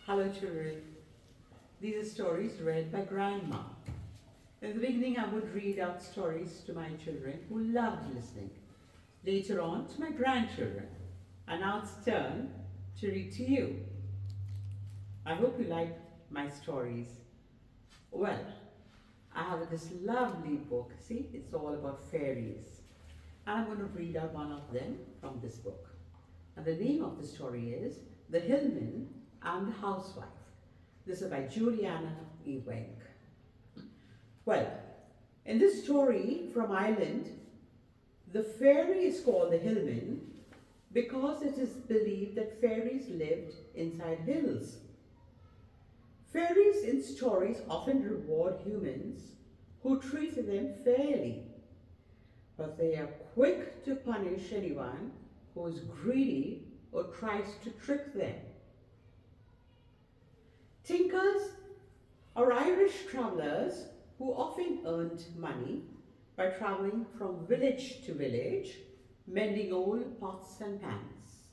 Hello children. These are stories read by Grandma. In the beginning I would read out stories to my children who loved listening. Later on to my grandchildren. And now it's turn to read to you. I hope you like my stories. Well, I have this lovely book. See, it's all about fairies. And I'm going to read out one of them from this book. And the name of the story is The Hillman and the Housewife. This is by Juliana E. Wenck. Well, in this story from Ireland, the fairy is called the Hillman because it is believed that fairies lived inside hills. Fairies in stories often reward humans who treat them fairly, but they are quick to punish anyone who is greedy or tries to trick them. Tinkers are Irish travellers who often earned money by travelling from village to village, mending old pots and pans.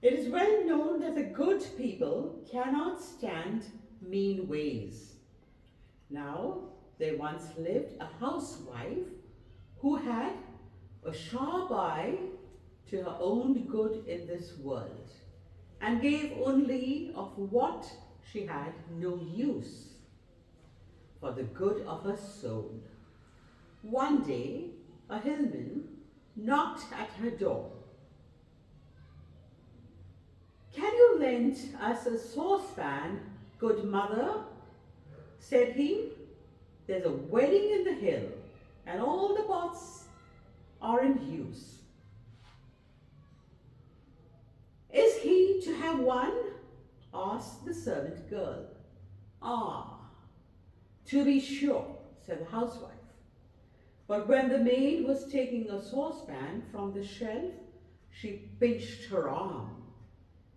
It is well known that the good people cannot stand mean ways. Now, there once lived a housewife who had a sharp eye to her own good in this world and gave only of what she had no use, for the good of her soul. One day, a hillman knocked at her door. "Can you lend us a saucepan, good mother?" said he. "There's a wedding in the hill, and all the pots are in use." "Is he to have one?" asked the servant girl. "Ah, to be sure," said the housewife. But when the maid was taking a saucepan from the shelf, she pinched her arm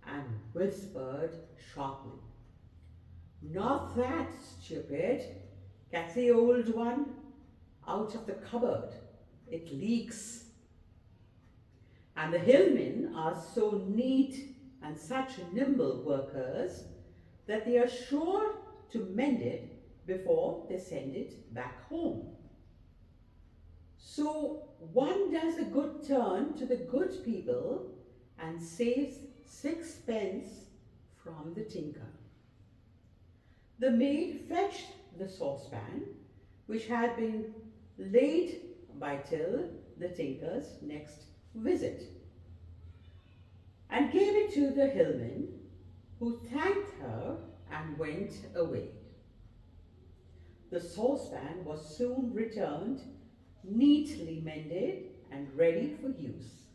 and whispered sharply, "Not that, stupid. Get the old one out of the cupboard. It leaks." And the hillmen are so neat and such nimble workers that they are sure to mend it before they send it back home. So one does a good turn to the good people and saves 6 pence from the tinker. The maid fetched the saucepan, which had been laid by till the tinker's next visit, and gave it to the hillman, who thanked her and went away. The saucepan was soon returned, neatly mended and ready for use.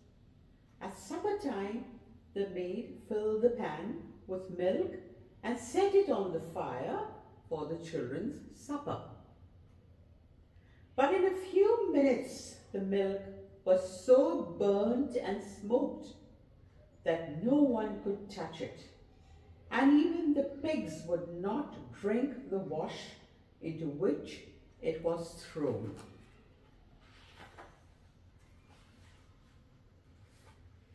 At supper time, the maid filled the pan with milk and set it on the fire for the children's supper. But in a few minutes, the milk was so burnt and smoked that no one could touch it, and even the pigs would not drink the wash into which it was thrown.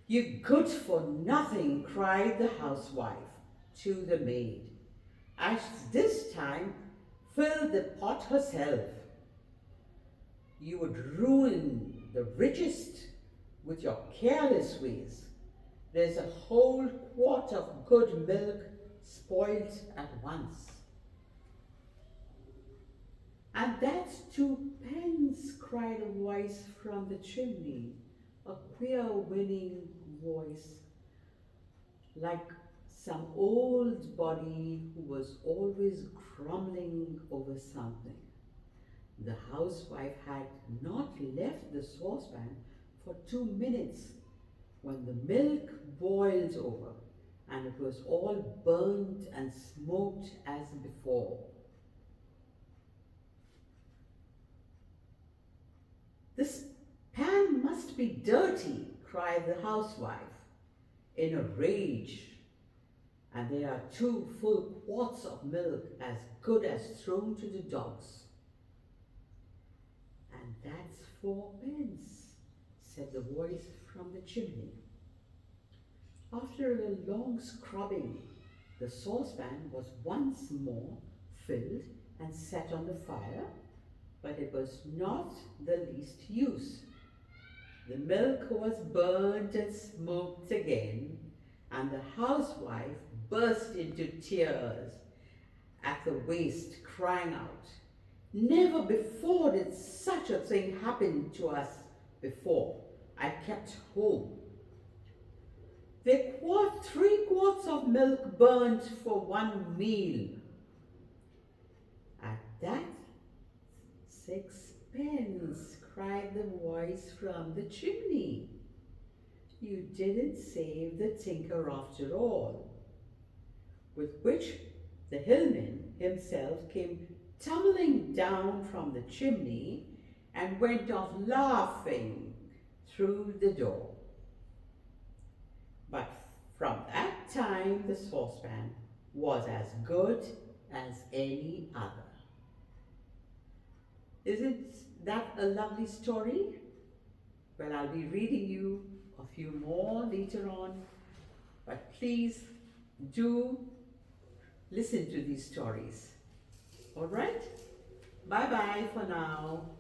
"You good for nothing," cried the housewife to the maid, as this time filled the pot herself. "You would ruin the richest with your careless ways. There's a whole quart of good milk spoilt at once." "And that's 2 pence," cried a voice from the chimney, a queer winning voice, like some old body who was always grumbling over something. The housewife had not left the saucepan for 2 minutes when the milk boiled over, and it was all burnt and smoked as before. "This pan must be dirty," cried the housewife in a rage, "and there are 2 full quarts of milk as good as thrown to the dogs." "And that's 4 pence," said the voice from the chimney. After a long scrubbing, The saucepan was once more filled and set on the fire, but it was not the least use. The milk was burnt and smoked again, and the housewife burst into tears at the waste, crying out, "Never before did such a thing happen to us before. I kept home. They quart 3 quarts of milk burnt for one meal. At that, 6 pence, cried the voice from the chimney. You didn't save the tinker after all." With which the hillman himself came tumbling down from the chimney and went off laughing through the door. But from that time the saucepan was as good as any other. Isn't that a lovely story? Well, I'll be reading you a few more later on, but please do listen to these stories. All right? Bye-bye for now.